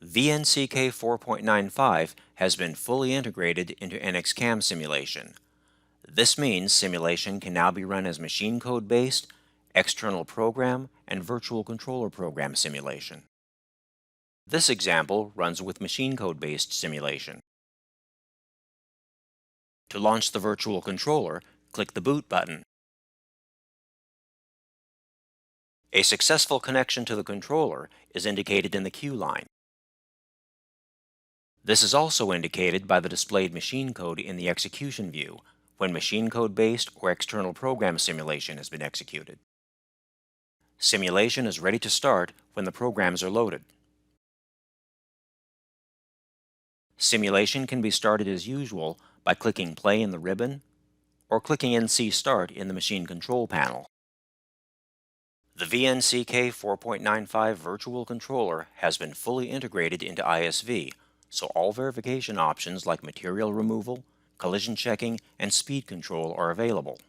VNCK 4.95 has been fully integrated into NXCAM simulation. This means simulation can now be run as machine code-based, external program, and virtual controller program simulation. This example runs with machine code-based simulation. To launch the virtual controller, click the Boot button. A successful connection to the controller is indicated in the queue line. This is also indicated by the displayed machine code in the execution view when machine code-based or external program simulation has been executed. Simulation is ready to start when the programs are loaded. Simulation can be started as usual by clicking Play in the ribbon or clicking NC Start in the Machine Control panel. The VNCK 4.95 virtual controller has been fully integrated into ISV, so all verification options like material removal, collision checking, and speed control are available.